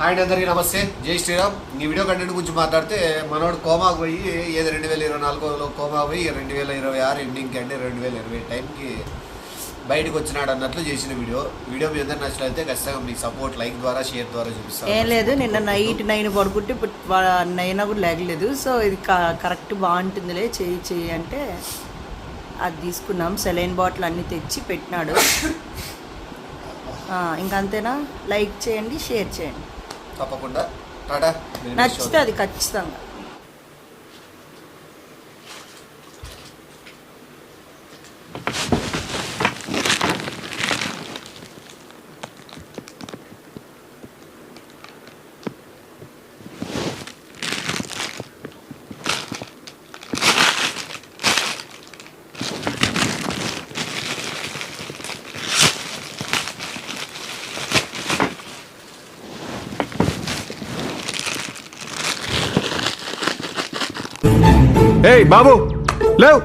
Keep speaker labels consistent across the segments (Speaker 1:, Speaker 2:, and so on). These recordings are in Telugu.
Speaker 1: అండ్ అందరికీ నమస్తే, జై శ్రీరామ్. ఈ వీడియో కంటెంట్ గురించి మాట్లాడితే మనోడు కోమాకు పోయి ఏదో 2024లో కోమాకు పోయి 2026 ఎండింగ్కి అంటే 2020 టైంకి బయటకు వచ్చినాడు అన్నట్లు చేసిన వీడియో మీ అందరికి నచ్చినట్లయితే ఖచ్చితంగా మీ సపోర్ట్ లైక్ ద్వారా షేర్ ద్వారా చూపిస్తాను.
Speaker 2: ఏం లేదు, నిన్న నైట్ 9 పడుకుంటే 9 కూడా లేగలేదు. సో ఇది కరెక్ట్ బాగుంటుందిలే చెయ్యి అంటే అది తీసుకున్నాం. సెలైన్ బాటిల్ అన్నీ తెచ్చి పెట్టినాడు. ఇంకంతేనా? లైక్ చేయండి, షేర్ చేయండి
Speaker 1: తప్పకుండా. టాటా.
Speaker 2: నచ్చితే అది ఖచ్చితంగా.
Speaker 3: ఏయ్ బాబు లేవ్.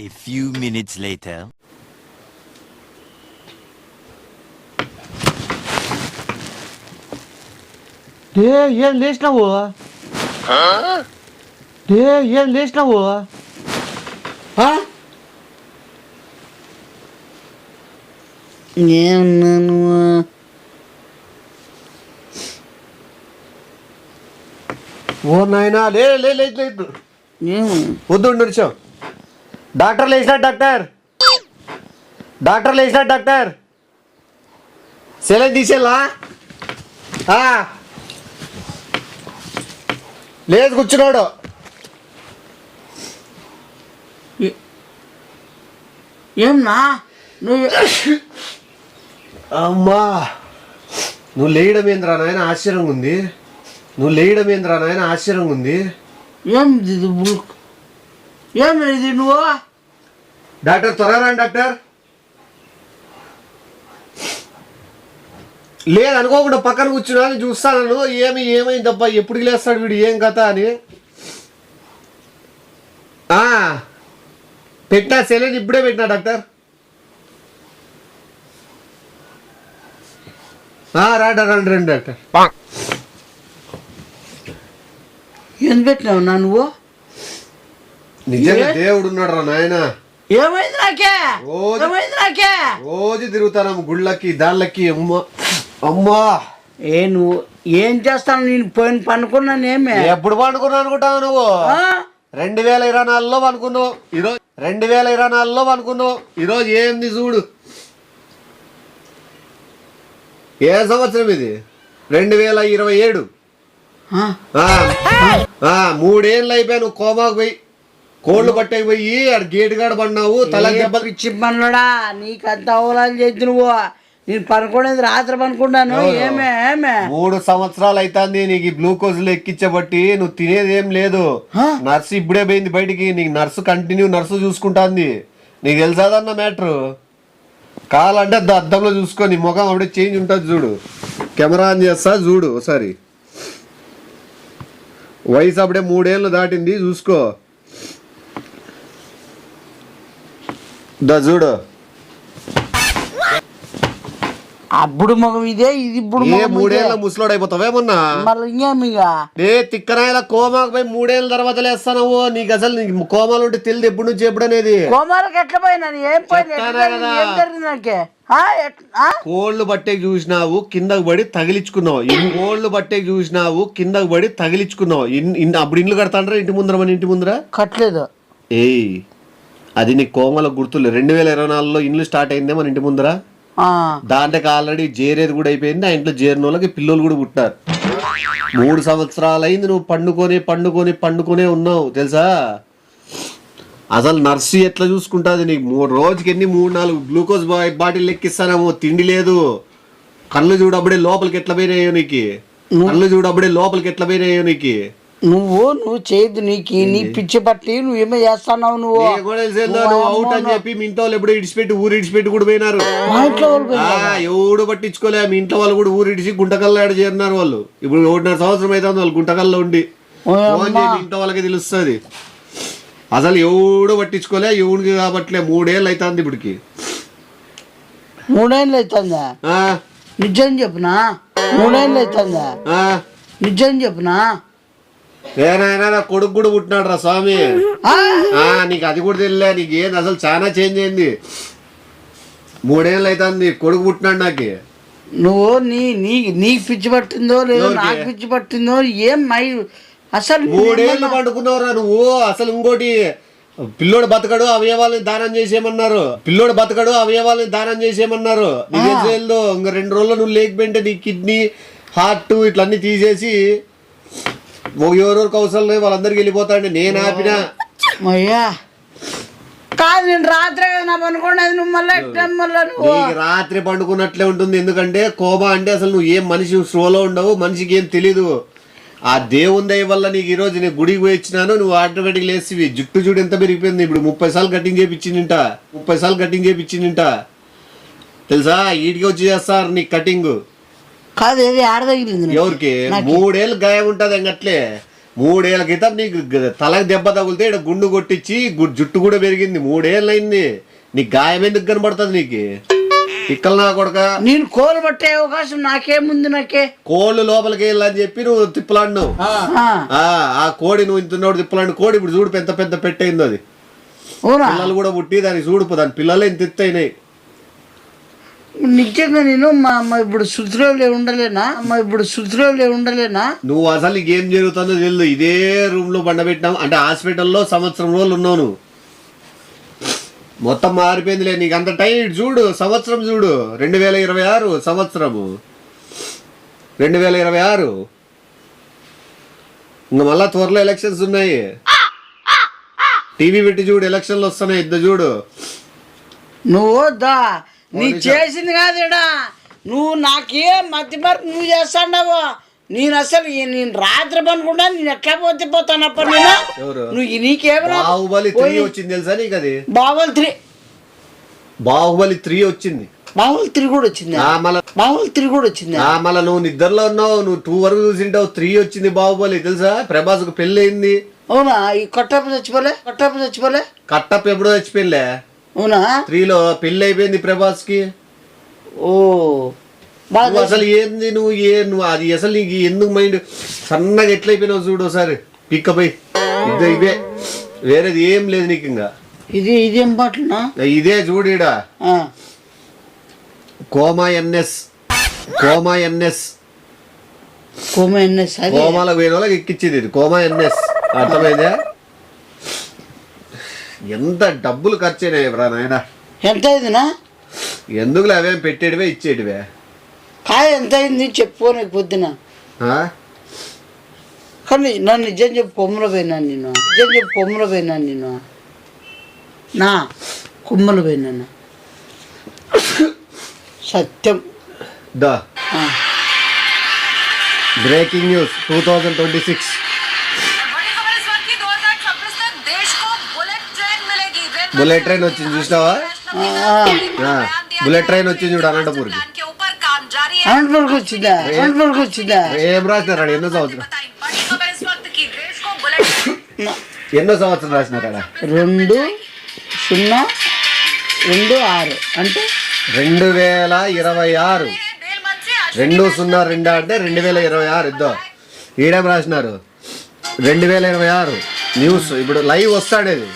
Speaker 4: A few minutes later.
Speaker 5: ఏం లేచినావు? ఏం లేచినావు? ఏమన్నాను?
Speaker 1: ఓ నాయనా, లేదు వద్దు నిమిషం. డాక్టర్ లేచినాడు, డాక్టర్ లేచినాడు. డాక్టర్ సెలైన్ తీసేలా? లేదు, కూర్చున్నాడు.
Speaker 5: ఏమన్నా నువ్వు?
Speaker 1: అమ్మా, నువ్వు లేయడం ఏంద్రా నాయన ఆశ్చర్యంగా ఉంది.
Speaker 5: ఏం ఇది నువ్వు?
Speaker 1: డాక్టర్ త్వరగా రండి డాక్టర్. లేదు అనుకోకుండా పక్కన కూర్చున్నా చూస్తాను. ఏమైందబ్బా, ఎప్పుడు లేస్తాడు వీడు, ఏం కథ అని. పెట్టా సెలైన్ ఇప్పుడే పెట్టినా డాక్టర్. రండి డాక్టర్.
Speaker 5: ఏం పెట్టినావు నువ్వు?
Speaker 1: నిజంగా దేవుడు ఉన్నాడు రా నాయన.
Speaker 5: ఏమైంది నాకే?
Speaker 1: రోజు తిరుగుతాను గుళ్ళకి దాళ్ళకి. అమ్మా
Speaker 5: నువ్వు ఏం చేస్తాను? నేను పోయిన పనుకున్నాను.
Speaker 1: ఎప్పుడు పండుకున్నావు అనుకుంటావు నువ్వు? 2024లో పనుకున్నావు. ఈరోజు 2024లో పనుకున్నావు. ఈరోజు ఏంది చూడు. ఏ సంవత్సరం ఇది? 2027. 3 ఏళ్ళు అయిపోయా నువ్వు కోమాకు పోయి, కోళ్ళు పట్టేకి పోయి ఆడ గేటు కాడ పడినావు. తల దెబ్బలు
Speaker 5: ఇచ్చి పనుడా నీకు అంత అవలాలు చేసి నువ్వు. నేను పనుకోలేదు, రాత్రి పనుకున్నాను.
Speaker 1: 3 సంవత్సరాలు అవుతుంది నీకు గ్లూకోజ్లు ఎక్కించబట్టి. నువ్వు తినేది ఏం లేదు. నర్సు ఇప్పుడే పోయింది బయటికి. నీకు నర్సు చూసుకుంటాంది. నీకు తెలుసాదన్న మ్యాటర్. కాలంటే అద్దంలో చూసుకో, నీ ముఖం అప్పుడే చేంజ్ ఉంటుంది చూడు. కెమెరా ఆన్ చేస్తా చూడు ఒకసారి. వయసు అప్పుడే 3 ఏళ్ళు దాటింది, చూసుకో. చూడు,
Speaker 5: అప్పుడు మగం ఇదే, ఇది ఇప్పుడు
Speaker 1: 3 ఏళ్ళ ముసలోడు అయిపోతావేమన్నా.
Speaker 5: మళ్ళీ ఇంకేమిగా
Speaker 1: తిక్కనాయల కోమాకు పోయి 3 ఏళ్ళ తర్వాత లేస్తావు. నీకు అసలు నీకు కోమాలు ఉంటే తెలియదు ఎప్పుడు నుంచి ఎప్పుడు అనేది.
Speaker 5: కోమాలకు ఎట్లా పోయినా? ఏం పోయింది?
Speaker 1: కోళ్ళు బట్టేకి చూసినావు, కిందకు పడి తగిలించుకున్నావు. అప్పుడు ఇండ్లు కడతాండ్రా ఇంటి ముందర? మన ఇంటి ముందర
Speaker 5: కట్టలేదు.
Speaker 1: అది నీ కోమల గుర్తులు. 2024లో ఇండ్లు స్టార్ట్ అయిందే మన ఇంటి ముందర. దాంట్లోకి ఆల్రెడీ జేరేది కూడా అయిపోయింది. ఆ ఇంట్లో చేరిన వాళ్ళకి పిల్లలు కూడా పుట్టారు. 3 సంవత్సరాలు అయింది నువ్వు పండుకొనే ఉన్నావు తెలుసా. అసలు నర్సు ఎట్లా చూసుకుంటుంది నీకు? రోజుకి ఎన్ని 3-4 గ్లూకోజ్ బాటిల్ ఎక్కిస్తానేమో. తిండి లేదు. కళ్ళు చూడప్పుడే లోపలికి ఎట్లా పోయినాయో నీకు.
Speaker 5: నువ్వు చేయద్దు, నీ పిచ్చి పట్టి నువ్వేమో చేస్తున్నావు. నువ్వు
Speaker 1: నీకు కూడా తెలిసేదో నువ్వు అవుట్ అని చెప్పి మీ ఇంట్లో వాళ్ళు ఎప్పుడు ఇడిచిపెట్టి ఊరు ఇడిచిపెట్టి కూడా పోయినారు.
Speaker 5: మా ఇంట్లో వాళ్ళు
Speaker 1: ఎవడు పట్టించుకోలే. మీ ఇంట్లో వాళ్ళు కూడా ఊరు ఇడిచి గుంటకల్లో ఆడ చేరినారు వాళ్ళు. ఇప్పుడు 1.5 సంవత్సరం అయితే వాళ్ళు గుంటకల్లో ఉండి ఫోన్ చేసి మీ ఇంట్లో వాళ్ళకి తెలుస్తుంది. అసలు ఎవడు పట్టించుకోలే, ఎవడికి కాబట్లే 3 ఏళ్ళు అవుతుంది ఇప్పటికి.
Speaker 5: 3 ఏళ్ళు అవుతుందా? నిజం చెప్పునా? 3 ఏళ్ళు అవుతుందా? నిజం చెప్పునా?
Speaker 1: ఏనాయనా నా కొడుకు కూడా పుట్టినాడు రా స్వామి. నీకు అది కూడా తెలియలే? నీకు ఏంది అసలు చాలా చేంజ్ అయింది. 3 ఏళ్ళు అవుతుంది కొడుకు పుట్టినాడు నాకు.
Speaker 5: నువ్వు నీకు పిచ్చి పట్టిందో లేదో నాకు పిచ్చి పట్టిందో ఏం మై అసలు
Speaker 1: 3 ఏళ్ళు పండుకున్నావురా నువ్వు. అసలు ఇంకోటి పిల్లోడు బతకడు అవయవాలని దానం చేసేయమన్నారు. నీకేదో ఇంకా 2 రోజులు నువ్వు లేకపోయింటే నీ కిడ్నీ హార్ట్ ఇట్లన్నీ తీసేసి ఎవరెవరికి అవసరం లేదు వాళ్ళందరికి వెళ్ళిపోతాండి. నేను ఆపినా
Speaker 5: అయ్యా కాదు, నేను రాత్రి కదా పనుకోండి. నువ్వు మళ్ళీ
Speaker 1: నీకు రాత్రి పండుకున్నట్లే ఉంటుంది. ఎందుకంటే కోమా అంటే అసలు నువ్వు ఏం మనిషి స్లోలో ఉండవు, మనిషికి ఏం తెలీదు. ఆ దేవుని దయ వల్ల నీకు ఈరోజు నేను గుడికి పోయి ఇచ్చినాను, నువ్వు ఆటోమేటిక్ లేసివి. జుట్టు చూడు ఎంత పెరిగిపోయింది. ఇప్పుడు 30 సార్లు కటింగ్ చేయించిందింట తెలుసా? ఈటికి వచ్చి చేస్తారు నీకు కటింగ్.
Speaker 5: కాదు ఏది ఆడదగిలింది
Speaker 1: ఎవరికి? 3 ఏళ్ళు గాయం ఉంటుంది అంగట్లే. 3 ఏళ్ళ క్రితం నీకు తలకు దెబ్బ తగిలితే ఇక్కడ గుండు కొట్టించి జుట్టు కూడా పెరిగింది. 3 ఏళ్ళు అయింది. నీకు గాయం ఎందుకు కనబడుతుంది నీకు? ఇక్కడ నా కొడక
Speaker 5: నేను కోలు పట్టే అవకాశం నాకేముంది?
Speaker 1: కోళ్ళు లోపలికి వెళ్ళని చెప్పి నువ్వు తిప్పలాడినావు. ఆ కోడి నువ్వు ఇంత తిప్పలాంటి కోడి ఇప్పుడు చూడు పెద్ద పెద్ద పెట్టయింది. అది పిల్లలు కూడా పుట్టి దానికి చూడు దాని పిల్లలే ఇంత ఎత్తైనాయి.
Speaker 5: నిజంగా నేను ఇప్పుడు శుద్ధిలో ఉండలేనా?
Speaker 1: నువ్వు అసలు ఏం జరుగుతుందో తెలియదు. ఇదే రూమ్ లో బండబెట్టినావు అంటే హాస్పిటల్లో 1 సంవత్సరం రోజులు ఉన్నావు నువ్వు. మొత్తం మారిపోయిందిలే నీకు అంత టైం. చూడు సంవత్సరం చూడు 2026 సంవత్సరము 2026. ఇంకా మళ్ళా త్వరలో ఎలక్షన్స్ ఉన్నాయి. టీవీ పెట్టి చూడు ఎలక్షన్లు వస్తున్నాయి. ఇద్దరు చూడు.
Speaker 5: నువ్వు నీ చేసింది కాదుడా. నువ్వు నాకేం మధ్య నువ్వు చేస్తావు. నేను అసలు నేను రాత్రి పనుకుంటా. నేను ఎట్లా పోతాను అప్పుడు నేను. నువ్వు నీకేమో
Speaker 1: బాహుబలి 3 వచ్చింది తెలుసా నీకు? అది బాహుబలి 3 వచ్చింది.
Speaker 5: బాహుబలి 3 కూడా వచ్చింది.
Speaker 1: మళ్ళా నువ్వు నిద్రలో ఉన్నావు. నువ్వు 2 వరకు చూసింటావు. 3 వచ్చింది బాహుబలి తెలుసా? ప్రభాస్ కు పెళ్లి అయింది.
Speaker 5: అవునా? ఈ కట్టప్ప చచ్చిపోలే?
Speaker 1: కట్టప్ప ఎప్పుడో చచ్చిపోయిలే.
Speaker 5: అవునా?
Speaker 1: 3లో పెళ్లి అయిపోయింది ప్రభాస్ కి.
Speaker 5: ఓ
Speaker 1: అసలు ఏంది నువ్వు అది అసలు నీకు ఎందుకు మైండ్ సన్నగా ఎట్లయిపోయినావు చూడు ఒకసారి. పిక్కపై ఇవే వేరేది ఏం లేదు నీకు. ఇంకా
Speaker 5: ఇదేం పాటనా?
Speaker 1: ఇదే చూడీడా కోమా ఎన్ఎస్ కోమాలకు పోయిన వాళ్ళకి ఎక్కిచ్చేది ఇది కోమా ఎన్ఎస్. అర్థమైందా? ఎంత డబ్బులు ఖర్చు అయినాయి రా నాయన.
Speaker 5: ఎంత అయిందినా?
Speaker 1: ఎందుకులే అవేం పెట్టేటివే ఇచ్చేటివే.
Speaker 5: కాయ ఎంత అయింది చెప్పు నీకు పొద్దున. కానీ నన్ను నిజం చెప్పు కొమ్మలు పోయినాను నేను. నా కొమ్మలు పోయినాను Satyam.
Speaker 1: Breaking news 2026. Bullet train వచ్చింది చూసినావా? బుల్లెట్ ట్రైన్ వచ్చింది చూడు అనంతపూర్కి.
Speaker 5: వచ్చిందా?
Speaker 1: ఏం రాసినారా? ఎన్నో సంవత్సరం రాసినారా?
Speaker 5: 2026 అంటే
Speaker 1: 2026. 202 అంటే 2026. ఇద్దో ఈడేం రాసినారు 2026 న్యూస్. ఇప్పుడు లైవ్ వస్తాడేది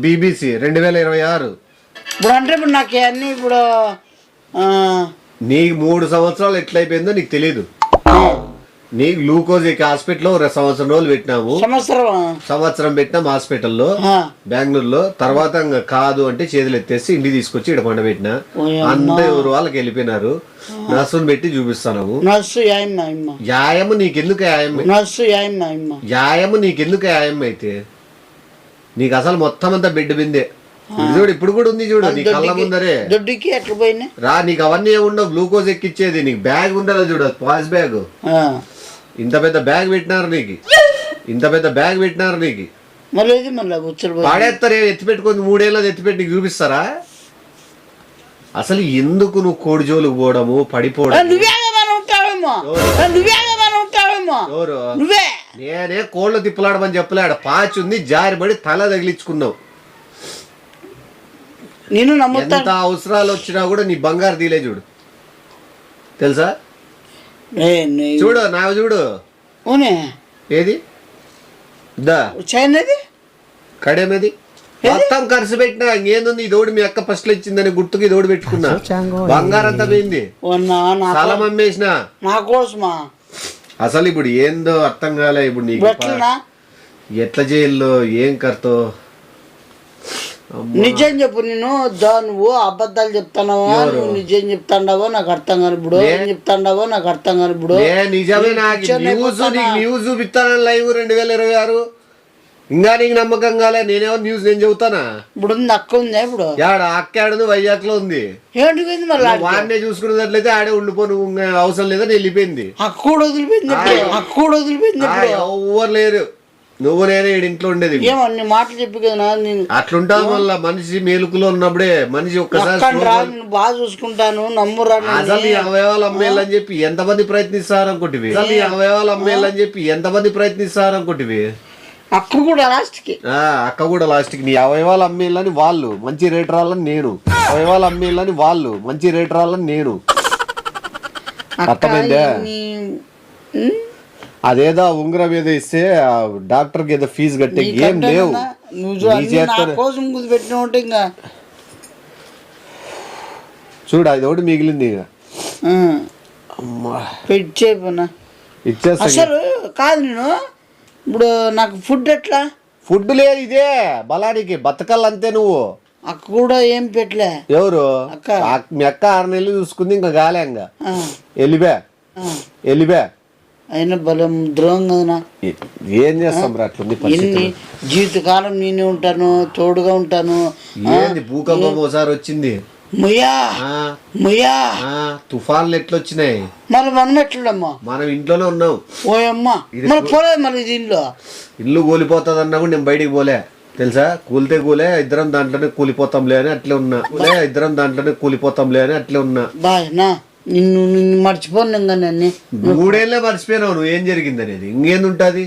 Speaker 1: BBC 2026.
Speaker 5: ఇప్పుడు అంటే ఇప్పుడు నాకు అన్ని ఇప్పుడు
Speaker 1: నీకు 3 సంవత్సరాలు ఎట్లయిపోయిందో నీకు తెలీదు. నీకు గ్లూకోజ్ హాస్పిటల్లో 2 సంవత్సరం రోజులు పెట్టినాము. సంవత్సరం పెట్టినాం హాస్పిటల్లో బెంగళూరులో. తర్వాత కాదు అంటే చేతులు ఎత్తేసి ఇంటికి తీసుకొచ్చి ఇక్కడ పండబెట్టినా. అంత ఎవరు వాళ్ళకి వెళ్ళిపోయినారు. నర్సును పెట్టి చూపిస్తాను. యాయము నీకెందుకు యాయమ్మ అయితే నీకు అసలు మొత్తం అంతా బెడ్ బిందే. చూడు ఇప్పుడు కూడా ఉంది చూడు నీ కళ్ళ ముందరే.
Speaker 5: దొడ్డికి ఎట్లా పోయినా
Speaker 1: రా నీకు అవన్నీ ఏముండవు. గ్లూకోజ్ ఎక్కిచ్చేది నీకు బ్యాగ్ ఉండాలి చూడు పాస్ బ్యాగ్. ఇంత పెద్ద బ్యాగ్ పెట్టినారు నీకు, ఇంత పెద్ద బ్యాగ్ పెట్టినారు నీకు.
Speaker 5: మళ్ళీ ఇది మళ్ళీ ఉచ్చలు
Speaker 1: పాడేస్తారు, ఎత్తి పెట్టుకొని 3 ఏళ్ళది ఎత్తి పెట్టి నీకు చూపిస్తారా? అసలు ఎందుకు నువ్వు కోడి జోలికి పోవడము, పడిపోవడం?
Speaker 5: నువ్వేమని ఉంటావేమో, నువ్వేమని ఉంటావేమో,
Speaker 1: ఎవరు?
Speaker 5: నువ్వే.
Speaker 1: నేనే కోళ్ళు తిప్పలాడమని చెప్పలేడు, పాచి ఉంది జారిపడి తల తగిలించుకున్నావు.
Speaker 5: నేను నమ్ముతా.
Speaker 1: ఎంత అవసరాలు వచ్చినా కూడా నీ బంగారు తీలే చూడు, తెలుసా? చూడు నాకు చూడు. ఏది దా
Speaker 5: చైనది
Speaker 1: కడేమది మొత్తం ఖర్చు పెట్టినా ఇంకేంది, ఇదోడు మీ అక్క ఫస్ట్ లో ఇచ్చిందని గుర్తుకి ఇదోడు పెట్టుకున్నా. బంగారం అంతా పోయింది, స్థలం అమ్మేసిన
Speaker 5: నా కోసమా.
Speaker 1: అసలు ఇప్పుడు ఏందో అర్థం కాలే. ఇప్పుడు నీకు ఎట్లా చేయాలో ఏం కర్తో
Speaker 5: నిజం చెప్పు. నేను నువ్వు అబద్ధాలు చెప్తానవో, నువ్వు నిజం చెప్తాండవో నాకు అర్థం కాని. ఇప్పుడు ఏం చెప్తాండవో నాకు అర్థం కాని. ఇప్పుడు
Speaker 1: నిజమే, నాకు న్యూస్ చూపిస్తాను లైవ్ 2026. ఇంకా నీకు నమ్మకం కాలే? నేనేమో న్యూస్ నేను చెబుతానా?
Speaker 5: ఇప్పుడు అక్క ఉందా? ఇప్పుడు
Speaker 1: అక్క ఆడదు, వైజాగ్ లో ఉంది.
Speaker 5: ఏంటి మళ్ళీ
Speaker 1: వాడినే చూసుకున్నట్లయితే ఆడే ఉండిపో, నువ్వు అవసరం లేదని వెళ్ళిపోయింది.
Speaker 5: అక్క కూడా వదిలిపోయింది, అక్క కూడా వదిలిపోయింది.
Speaker 1: ఎవ్వరు లేరు, నువ్వు నేనే ఇంట్లో ఉండేది.
Speaker 5: ఏమో నీ మాటలు చెప్పి కదా నేను
Speaker 1: అట్లుంటాను. మళ్ళా మనిషి మేలుకులో ఉన్నప్పుడే మనిషి ఒక్కసారి
Speaker 5: బాగా చూసుకుంటాను, నమ్మురా.
Speaker 1: అసలు ఈ అవయవాలు అమ్మేయాలని చెప్పి ఎంతమంది ప్రయత్నిస్తారనుకుంటివి? అసలు ఈ అవయవాలు అమ్మేయాలని చెప్పి ఎంతమంది ప్రయత్నిస్తారనుకుంటివి?
Speaker 5: అక్క కూడా లాస్ట్ కి,
Speaker 1: అక్క కూడా లాస్ట్ కి. నీ అవయవాలు అమ్మేయాలని వాళ్ళు, మంచి రేట్ రాలని నేను. అవయవాలు అమ్మేయాలని వాళ్ళు, మంచి రేట్ రాలని నేను. అర్థమైందా? అదేదో ఉంగరం ఏదో ఇస్తే డాక్టర్ కి ఏదో ఫీజు కట్టే ఏం లేవు.
Speaker 5: కోసం పెట్టిన ఉంటే ఇంకా
Speaker 1: చూడు అది ఒకటి మిగిలింది.
Speaker 5: పెట్టేపోనా
Speaker 1: ఇచ్చేస్తా.
Speaker 5: అసలు కాదు, నేను ఇప్పుడు నాకు ఫుడ్ ఎట్లా?
Speaker 1: ఫుడ్ లేదు, ఇదే బలానికి బతకాలంతే. నువ్వు
Speaker 5: అక్క కూడా ఏం పెట్టలే.
Speaker 1: ఎవరు?
Speaker 5: అక్క.
Speaker 1: మీ అక్క 6 నెలలు చూసుకుంది, ఇంకా గాలే. ఇంకా వెళ్ళిబే
Speaker 5: అయినా బలం ద్రోహం కదా.
Speaker 1: ఏం చేస్తాం రా అట్లుంది
Speaker 5: ఎన్ని జీవితకాలం నేనే ఉంటాను, తోడుగా ఉంటాను.
Speaker 1: ఏంది భూకంపం ఒకసారి వచ్చింది, తుఫాన్లు ఎట్లొచ్చినాయి?
Speaker 5: మరి మనం ఎట్లమ్మా?
Speaker 1: మనం ఇంట్లోనే ఉన్నాం.
Speaker 5: ఓయమ్మా మరి పోలేదు. మళ్ళీ దీనిలో
Speaker 1: ఇల్లు కూలిపోతుంది అన్నా కూడా నేను బయటికి పోలే, తెలుసా? కూలితే కూలే, ఇద్దరం దాంట్లోనే కూలిపోతాంలే అని అట్లే ఉన్నా. ఇద్దరం దాంట్లోనే కూలిపోతాంలే అని అట్లే ఉన్నా.
Speaker 5: బాగా నిన్ను మర్చిపోను. ఇంకా నన్ను
Speaker 1: 3 ఏళ్ళే మర్చిపోయినావు. నువ్వు ఏం జరిగింది అనేది ఇంకేంది ఉంటది?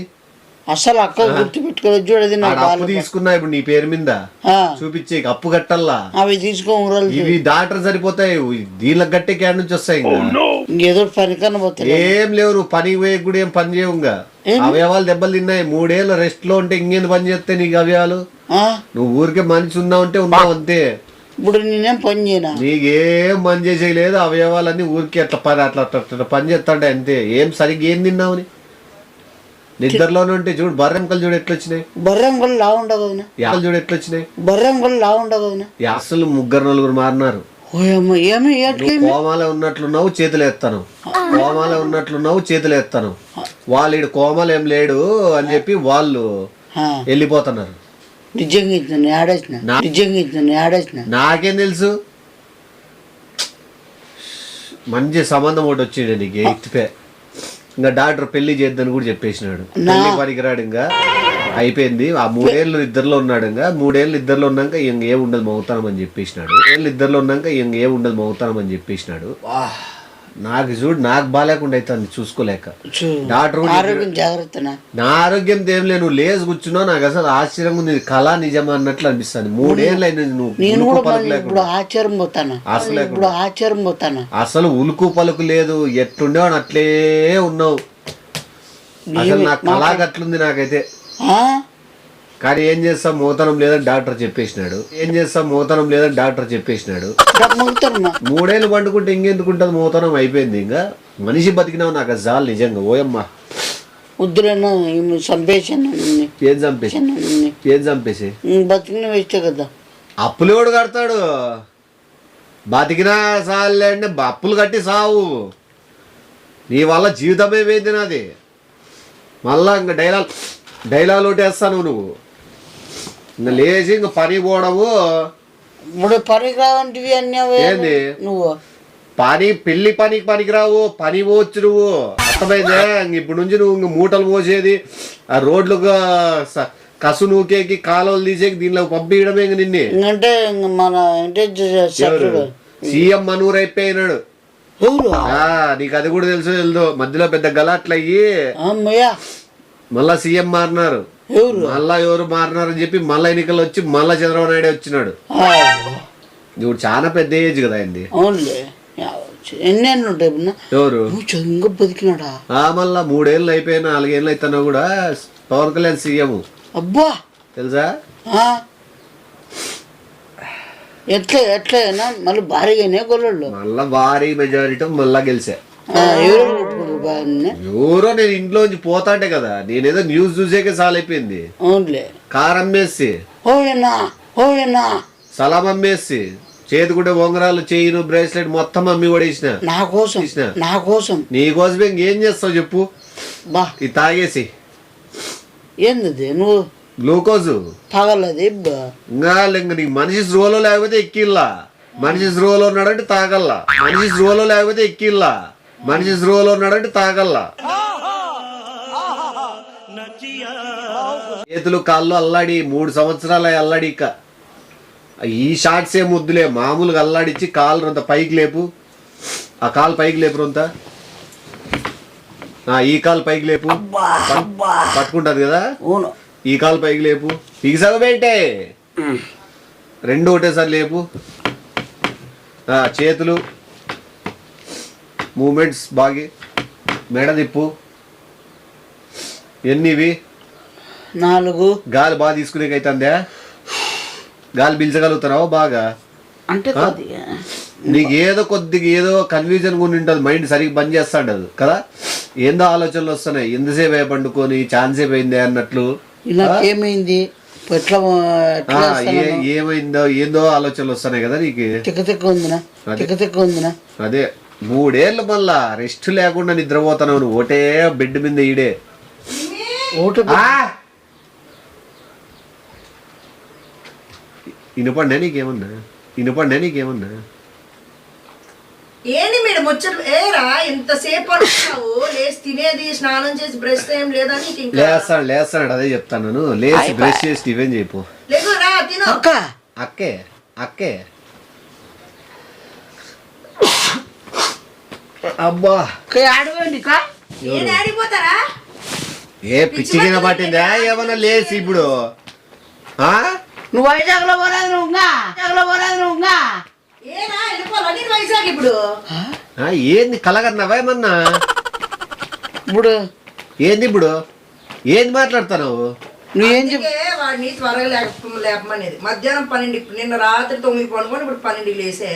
Speaker 5: అసలు అక్క గుర్తు పెట్టుకోలేదు. చూడది
Speaker 1: అప్పు తీసుకున్నా ఇప్పుడు నీ పేరు మీద చూపించే అప్పు కట్టల్లా.
Speaker 5: అవి తీసుకో,
Speaker 1: ఇవి దాటర్ సరిపోతాయి, దీనికి గట్టే క్యాడ్ నుంచి వస్తాయి.
Speaker 5: ఇంకేదో పనికన్నా పోతాయి.
Speaker 1: ఏం లేవు, నువ్వు పనికి పోయే కూడా ఏం పని చేయవు. ఇంకా అవయవాలు దెబ్బలు తిన్నాయి. 3 ఏళ్ళు రెస్ట్ లో ఉంటే ఇంకేంది పని చేస్తాయి నీకు అవయవాలు? నువ్వు ఊరికే మనిషి ఉన్నావు అంటే ఉన్నావు అంతే.
Speaker 5: ఇప్పుడు నేనేం పని చేయనా?
Speaker 1: నీకేం పని చేసే లేదు. అవయవాలన్నీ ఊరికి అట్లా పని అట్లా పని చేస్తాంటే అంతే. ఏం సరిగ్గా ఏం తిన్నావు? నిద్రలోనే ఉంటే చూడు, బర్రెంకలు చూడు ఎట్లొచ్చినాయి.
Speaker 5: బర్రెంకలు లా ఉండవు కదా.
Speaker 1: చూడు ఎట్లొచ్చినాయి.
Speaker 5: బర్రెంకలు లా ఉండవు కదా.
Speaker 1: అసలు 3-4 మారినారు. కోమాలో ఉన్నట్లున్నావు, చేతులు ఎత్తాను. కోమాలో ఉన్నట్లున్నావు, చేతులు ఎత్తాను. వాళ్ళు ఈడు కోమాలు ఏం లేడు అని చెప్పి వాళ్ళు వెళ్ళిపోతున్నారు. నాకేం తెలుసు? మంచి సంబంధం ఒకటి వచ్చిండే నీకు ఎత్తిపే. ఇంకా డాక్టర్ పెళ్లి చేద్దని కూడా చెప్పేసినాడు. పెళ్లి పనికిరాడు, ఇంకా అయిపోయింది. ఆ 3 ఏళ్ళు ఇద్దరులో ఉన్నాడు. ఇంకా 3 ఏళ్ళు ఇద్దరులో ఉన్నాక ఇంకేం ఉండదు మౌతానం అని చెప్పేసినాడు. ఇద్దరులో ఉన్నాక ఇంకేం ఉండదు మౌతానం అని చెప్పేసినాడు. నాకు చూడు, నాకు బాగాలేకుండా అవుతుంది చూసుకోలేక. డాక్టర్
Speaker 5: జాగ్రత్త.
Speaker 1: నా ఆరోగ్యం ఏం లేదు, నువ్వు లేచి కూర్చున్నావు. నాకు అసలు ఆశ్చర్యంగా ఉంది, కళ నిజమా అన్నట్లు అనిపిస్తుంది. 3 ఏళ్ళు అయింది నువ్వు అసలు ఉలుకు పలుకు లేదు. ఎట్లుండేవాడు అట్లే ఉన్నావు. అసలు నాకు కళ అట్లుంది నాకైతే. కానీ ఏం చేస్తాం, మోతనం లేదని డాక్టర్ చెప్పేసినాడు. 3 ఏళ్ళు పండుకుంటే ఇంకెందుకుంటది మోతనం? అయిపోయింది. ఇంకా మనిషి బతికినావు. నాకు అది చాలు నిజంగా. ఓయమ్మా ఏం చంపేసి
Speaker 5: బతికిన వేస్తే కదా.
Speaker 1: అప్పులేవాడు కడతాడు. బతికినా సాలే అంటే అప్పులు కట్టి సావు. నీ వల్ల జీవితమే పోయింది నాది. మళ్ళా ఇంకా డైలాగ్ ఒకటేస్తాను నువ్వు. ఇంకా లేచి ఇంక పని పోవడము.
Speaker 5: ఇప్పుడు పనికి రావంటివి అన్నీ
Speaker 1: ఏంది
Speaker 5: నువ్వు?
Speaker 1: పెళ్లి పనికి పనికిరావు, పని పోవచ్చు నువ్వు. అర్థమైందా? ఇప్పుడు నుంచి నువ్వు ఇంక మూటలు మోసేది, ఆ రోడ్లు కసు నూకేకి కాలువలు తీసేకి దీనిలో పంపించడమే ఇంక నిన్నే.
Speaker 5: అంటే మన
Speaker 1: సీఎం మనూరు అయిపోయినాడు. నీకు అది కూడా తెలుసు తెలుదు, మధ్యలో పెద్ద గలాట్లయ్యి మళ్ళా సీఎం మారినారు. మళ్ళా ఎవరు మారినారు అని చెప్పి మళ్ళా ఎన్నికలు వచ్చి మళ్ళా చంద్రబాబు నాయుడు వచ్చినాడు. ఇప్పుడు చాలా పెద్ద ఏజ్ కదా అయింది.
Speaker 5: ఎన్ని ఉంటాయి
Speaker 1: ఎవరు
Speaker 5: బతికినాడా?
Speaker 1: మళ్ళా 3 ఏళ్ళు అయిపోయినా 4 ఏళ్ళు అయితేనా కూడా పవన్ కళ్యాణ్ సీఎం.
Speaker 5: అబ్బా
Speaker 1: తెలుసా?
Speaker 5: ఎట్లయినా మళ్ళీ భారీగానే గొల్లలు
Speaker 1: మళ్ళా భారీ మెజారిటీ మళ్ళా గెలిచా. ఎవరో నేను ఇంట్లోంచి పోతాంటే కదా, నేనేదో న్యూస్ చూసేకే సాలైపోయింది. కారం వేసి సలాం అమ్మేసి చేతికుంటే ఉంగరాలు, చైన్, బ్రేస్లెట్ మొత్తం అమ్మి కూడా ఇచ్చిన.
Speaker 5: నా కోసం
Speaker 1: నీకోసం ఇంకేం చేస్తావు చెప్పు? ఇది తాగేసి
Speaker 5: ఏంది నువ్వు
Speaker 1: గ్లూకోజ్
Speaker 5: తాగలేదు
Speaker 1: ఇంకా నీకు మనిషి స్రోలో లేకపోతే ఎక్కిల్లా. మనిషి స్రోలో ఉన్నాడంటే తాగల్లా. మనిషి స్రోలో లేకపోతే ఎక్కిల్లా. మనిషి స్రోలో ఉన్నాడంటే తాగల్లా. చేతులు కాళ్ళు అల్లాడి 3 సంవత్సరాలు అల్లాడి. ఇక ఈ షార్ట్స్ ఏం ముద్దులే, మామూలుగా అల్లాడిచ్చి కాళ్ళు రొంత పైకి లేపు. ఆ కాలు పైకి లేపు రొంత. ఈ కాలు పైకి లేపు. పట్టుకుంటది కదా, ఈ కాలు పైకి లేపు. పిగిసగబెట్టే 2 ఒకటేసారి లేపు. చేతులు మూమెంట్స్ బాగా, మెడ తిప్పు. ఎన్నివి?
Speaker 5: 4.
Speaker 1: గాలి బాగా తీసుకునేకైతుందా? గాలి పీల్చగలుగుతున్నావు బాగా?
Speaker 5: అంటే
Speaker 1: నీకు ఏదో కొద్దిగా ఏదో కన్ఫ్యూజన్ కూడా ఉంటుంది, మైండ్ సరిగ్గా బంద్ చేస్తా ఉండదు కదా. ఏందో ఆలోచనలు వస్తున్నాయి, ఎంతసేపు పండుకొని ఛాన్సేపు అయిందే అన్నట్లు.
Speaker 5: ఏమైంది
Speaker 1: ఏమైందో ఏందో ఆలోచనలు వస్తున్నాయి కదా నీకు.
Speaker 5: ఉందినా
Speaker 1: అదే 3 ఏళ్ళు మళ్ళా రెస్ట్ లేకుండా నిద్రపోతున్నావు నువ్వు. ఒకటే బెడ్ మీద ఈడే. ఇనపండే నీకేమన్నా?
Speaker 2: ఏంటి మీరు ముచ్చట్లు ఏరా ఇంతసేపు అనుకున్నావు? లేచి తినేది, స్నానం చేసి బ్రష్ ఏం లేదా?
Speaker 1: లేస్తాడు అదే చెప్తాను. లేచి బ్రష్ చేసి టిఫిన్ చెప్పు. అక్కే అబ్బా
Speaker 2: ఆడిపోతారా?
Speaker 1: ఏ పిచ్చి కింద పట్టిందా ఏమన్నా? లేచి ఇప్పుడు
Speaker 5: నువ్వు వైజాగ్ లో పోలేదు, నువ్వు
Speaker 2: వైజాగ్ ఇప్పుడు
Speaker 1: ఏంది కలగన్నావా ఏమన్నా?
Speaker 5: ఇప్పుడు
Speaker 1: ఏంది మాట్లాడుతున్నావు?
Speaker 5: నువ్వేం
Speaker 2: వాడిని త్వరగా లేపమనేది. మధ్యాహ్నం 12, నిన్న రాత్రి 9 పడుకొని ఇప్పుడు 12 లేసే.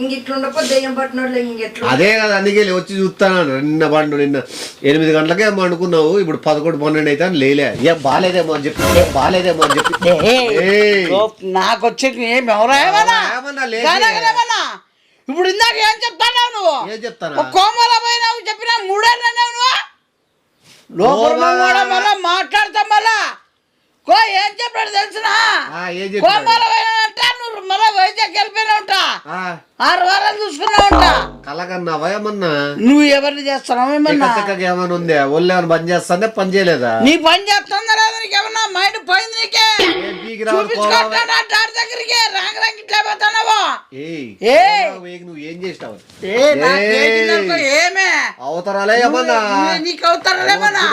Speaker 2: ఇంక ఇట్లుండపో దెయ్యం పట్టినట్లు ఇంకెట్లు.
Speaker 1: అదే కదా, అందుకే వచ్చి చూస్తాను. నిన్న 8 గంటలకే అనుకున్నావు, ఇప్పుడు 11, 12 అయితే లేలే. ఏం బాగాలేదేమో అని చెప్పి
Speaker 5: నాకు వచ్చే ఇప్పుడు ఇందాక ఏం చెప్తాను? నువ్వు
Speaker 1: ఏం చెప్తాను?
Speaker 5: కోమల పోయినావు చెప్పినా 3 ఏళ్ళు నువ్వు లోపల మళ్ళా మాట్లాడతాం. మళ్ళా ఏం చెప్పాడు తెలుసునా? కోమల పోయినంట నువ్వు మళ్ళా వైజాగ్ వెళ్ళిపోయినా ఉంటా. 6 వారాలు చూసుకున్నా ఉంటా.
Speaker 1: కలగన్నావా ఏమన్నా?
Speaker 5: నువ్వు ఎవరిని చేస్తున్నావు? ఏమన్నా
Speaker 1: ఏమైనా ఉందా? ఒళ్ళు ఏమైనా పని చేస్తానే? పని చేయలేదా?
Speaker 5: నీ పని చేస్తుందా లేదా? నీకేమన్నా మైండ్ పోయింది? నీకే దగ్గరికి రంగ ఇట్లా పోతున్నావా?
Speaker 1: నువ్వు ఏం చేసినావు?
Speaker 5: ఏమే
Speaker 1: అవతరాలే ఏమన్నా?
Speaker 5: నీకు అవతరాలేమన్నా?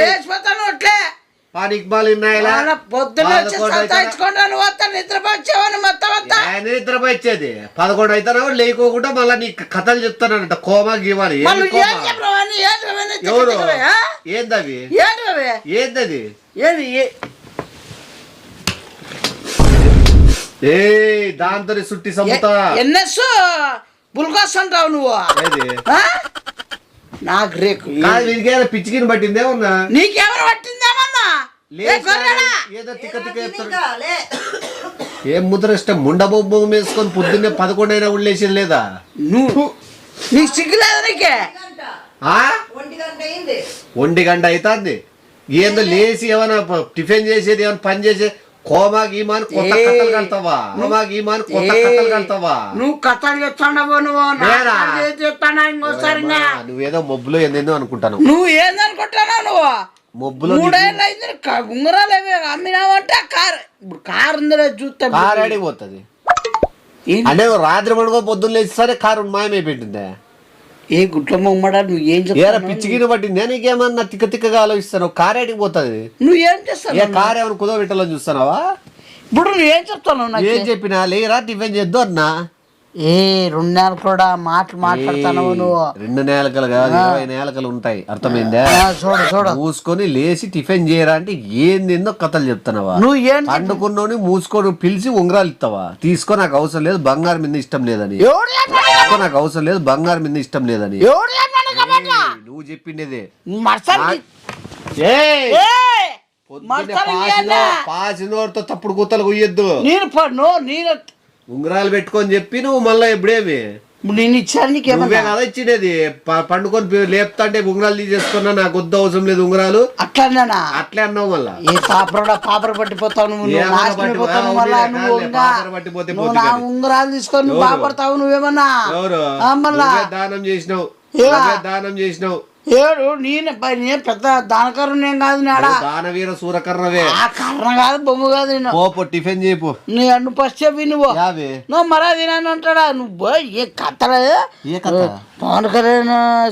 Speaker 5: లేచిపోతాను అట్లే పొద్దున్న నిద్రపోచ్చేవాని మొత్తం అంతా.
Speaker 1: నిద్రపోచ్చేది 11 అయితే లేకోకుండా మళ్ళీ నీ కథలు చెప్తానంట. కోమా గీవాలి. ఎవరు? ఏందవి? ఏందది? దాంతో సుట్టి సమ్ముతా.
Speaker 5: ఎన్ఎస్ బుల్కాస్ అంటావు నువ్వు. నాకు రేకు
Speaker 1: వీరికేమైనా పిచ్చికిని పట్టిందే ఉన్నా?
Speaker 5: నీకేమైనా పట్టిందేమన్నా?
Speaker 1: ఏదో తిక్క తిక్క చెప్తారు. ఏం ముద్ర ఇష్టం? ముండబొమ్మ వేసుకొని పొద్దున్నే 11 అయినా ఉళ్ళేసి లేదా?
Speaker 5: నీకు సిగ్గులేదు? నీకే
Speaker 2: 1
Speaker 1: గంట అవుతుంది. ఏందో లేచి ఏమైనా టిఫిన్ చేసేది, ఏమైనా పని చేసేది కోమా గీమాని కొత్త కథలు కడతావా? కోమా గీమాని కొత్త కథలు కడతావా?
Speaker 5: నువ్వు కథలు చెప్తాండవో నువ్వు
Speaker 1: నేనా?
Speaker 5: చెప్తానా ఇంకోసారి ఇంకా?
Speaker 1: నువ్వేదో మబ్బులో ఏందేందో అనుకుంటాను.
Speaker 5: నువ్వు ఏందనుకుంటానా నువ్వు?
Speaker 1: మబ్బులో
Speaker 5: 3 ఏళ్ళు అయింది ఉంగరాలు అవి అమ్మినావంటే కారు ఇప్పుడు కారు ఉందిలే చూస్తే
Speaker 1: కారు అడిగిపోతుంది అంటే నువ్వు రాత్రి పడుకో పొద్దున్న లేచి సరే కారు మాయమైపోయింటుందే.
Speaker 5: ఏ గుట్ల మొమ్మడా నువ్వు ఏం
Speaker 1: ఏరా
Speaker 5: చెప్తావు?
Speaker 1: పిచ్చిగిన పట్టింది నీకేమన్నా తిక్క తిక్కగా ఆలోచిస్తాను. కారు అడిగిపోతుంది.
Speaker 5: నువ్వు ఏం చేస్తావు?
Speaker 1: ఏ కారు ఏమైనా కుదో పెట్టాలని చూస్తున్నావా?
Speaker 5: ఇప్పుడు నువ్వు ఏం చెప్తావు నాకు?
Speaker 1: ఏం చెప్పినా లేరా టిఫిన్ చేద్దు అన్నా.
Speaker 5: 2 నెలలు కూడా మాట్లాడతాను నువ్వు.
Speaker 1: 2 నెలకలు కాదు 20 నెలకలు ఉంటాయి. అర్థమైందా?
Speaker 5: చూడు
Speaker 1: మూసుకొని లేచి టిఫిన్ చేయరా అంటే ఏందేందో కథలు చెప్తున్నావా?
Speaker 5: నువ్వు ఏం
Speaker 1: పండుకున్నోని మూసుకొని పిలిచి ఉంగరాలు ఇస్తావా? తీసుకో నాకు అవసరం లేదు బంగారం మీద ఇష్టం లేదని.
Speaker 5: ఎవడు చెప్పాడు?
Speaker 1: తీసుకో నాకు అవసరం లేదు బంగారం మీద ఇష్టం లేదని.
Speaker 5: ఎవడు చెప్పాడు కాబట్టి?
Speaker 1: నువ్వు చెప్పిండేదే.
Speaker 5: మర్సలు
Speaker 1: ఏయ్!
Speaker 5: ఏయ్!
Speaker 1: పొద్దున్నే
Speaker 5: మర్సలు ఇయ్యాలా?
Speaker 1: పాసినోడితో తప్పుడు గుత్తలు కొయ్యొద్దు.
Speaker 5: నేను నేను
Speaker 1: ఉంగరాలు పెట్టుకొని చెప్పి నువ్వు మళ్ళీ ఎప్పుడేమి
Speaker 5: నేను ఇచ్చాను
Speaker 1: నువ్వే
Speaker 5: నీకేమన్నా
Speaker 1: కదా ఇచ్చినది. పండుకొని లేపుతా అంటే ఉంగరాలు తీసేసుకున్నా నాకు వద్దు అవసరం లేదు ఉంగరాలు
Speaker 5: అట్లన్నా
Speaker 1: అట్లే అన్నావు మళ్ళా.
Speaker 5: ఏ పాపర పట్టిపోతావు నువ్వు
Speaker 1: ఏమన్నా
Speaker 5: నాశనం అయిపోతావు
Speaker 1: పట్టిపో-
Speaker 5: మళ్ళా
Speaker 1: అవునులే,
Speaker 5: నువ్వు
Speaker 1: కాదులే,
Speaker 5: ఇంకా.
Speaker 1: పాపర పట్టిపోతే
Speaker 5: నువ్వు
Speaker 1: పోతే
Speaker 5: నా
Speaker 1: కానీ.
Speaker 5: ఉంగరాలు తీసుకొని నువ్వు
Speaker 1: ఎవరు?
Speaker 5: బాపడతావు నువ్వేమన్నా
Speaker 1: ఎవరు
Speaker 5: మళ్ళా
Speaker 1: నువ్వే దానం చేసినావు.
Speaker 5: ఏవా?
Speaker 1: నువ్వే దానం చేసినావు.
Speaker 5: ఏడు నేను పెద్ద దానకరుణ్ ఏం కాదు నాడా
Speaker 1: నువ్వు దానవీర సూరకర్ణవే.
Speaker 5: ఆ కర్ణ కాదు బొమ్మ కాదు నేను
Speaker 1: పోపో టిఫిన్ చేయపు.
Speaker 5: నువ్వు ఫస్ట్ చెప్పి నువ్వు
Speaker 1: యావే
Speaker 5: నువ్వు మరా తినాను అంటాడా నువ్వు ఏ కథలే
Speaker 1: ఏ కథ?
Speaker 5: పవన్ కళ్యాణ్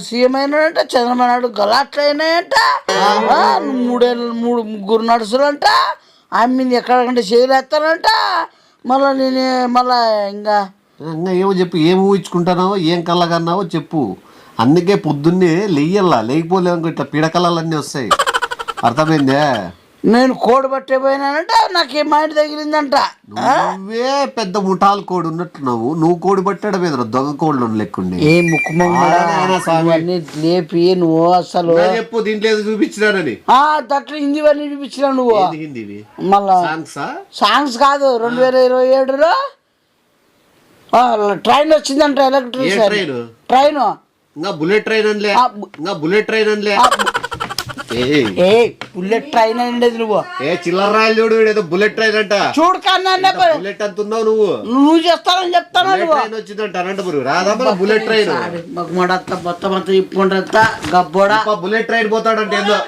Speaker 5: సీఎం అయినాడంట చంద్రబాబు నాయుడు గలాట్లు అయినాయంట 3 నడుసులు అంట ఆమె ఎక్కడికంటే చేయలేస్తానంట మళ్ళా నేను మళ్ళా ఇంకా
Speaker 1: ఏమో చెప్పు. ఏం ఊహించుకుంటున్నావో ఏం కళ్ళగన్నావో చెప్పు. అందుకే పొద్దున్నే లేయల్లా లేకపోలేవు ఇట్లా పీడకలన్నీ వస్తాయి. అర్థమైందే?
Speaker 5: నేను కోడి పట్టే పోయినానంట నాకేం మైండ్ తగిలిందంట
Speaker 1: నువ్వే పెద్ద ముఠాలు కోడి ఉన్నట్టున్నావు. నువ్వు కోడి పట్టాడు మీద దొంగ కోళ్ళు లెక్కుండి.
Speaker 5: ఏ ముక్కుమని లేపి నువ్వు అసలు
Speaker 1: చెప్పు దీంట్లో ఏదో చూపించినానని.
Speaker 5: దట్లు హిందీవన్నీ చూపించినా నువ్వు
Speaker 1: హిందీవి
Speaker 5: మళ్ళా సాంగ్స్ కాదు 2027లో ట్రైన్ వచ్చిందంట ఎలక్ట్రిక్ ట్రైన్
Speaker 1: ఇంకా బుల్లెట్ ట్రైన్ అనలే. ఇంకా బుల్లెట్ ట్రైన్ అనలే.
Speaker 5: ఏ బుల్లెట్ ట్రైన్ అనేది నువ్వు
Speaker 1: చిల్లర రాయలు చూడు ఏదో బుల్లెట్ ట్రైన్ అంట.
Speaker 5: చూడు కన్నా
Speaker 1: బుల్లెట్ అంటున్నావు నువ్వు.
Speaker 5: నువ్వు చేస్తానని చెప్తాను నువ్వు
Speaker 1: ట్రైన్ వచ్చిందంట అనంతపురం రాదా మన బుల్లెట్ ట్రైన్.
Speaker 5: మొత్తం అంతా ఇప్పుకుంటా గబ్బోడా
Speaker 1: బుల్లెట్ ట్రైన్ పోతాడంటే ఏందో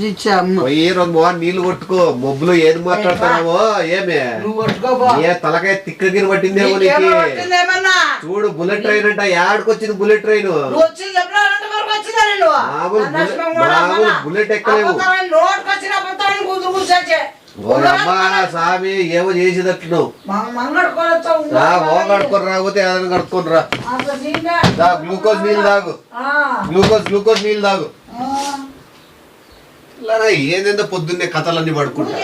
Speaker 5: ఇచ్చాము
Speaker 1: పోయి 2 మోహన్ నీళ్లు కొట్టుకో. మబ్బులో ఏది మాట్లాడుతున్నావో ఏమే ఏ తలకాయ తిక్కగిరి పట్టిందేమో నీకు. చూడు బుల్లెట్ ట్రైన్ అంట. యాడికొచ్చింది బుల్లెట్ ట్రైన్? మామూలు బుల్లెట్ ఎక్కలేవు. స్వామి ఏమో చేసేదట్లు కడుక్కొని రాకపోతే ఏదైనా కడుక్కొని రా. గ్లూకోజ్ నీళ్ళు తాగు. గ్లూకోజ్ నీళ్ళు తాగు. ఏందేందో పొద్దున్నే కథలన్నీ పడుకుంటా.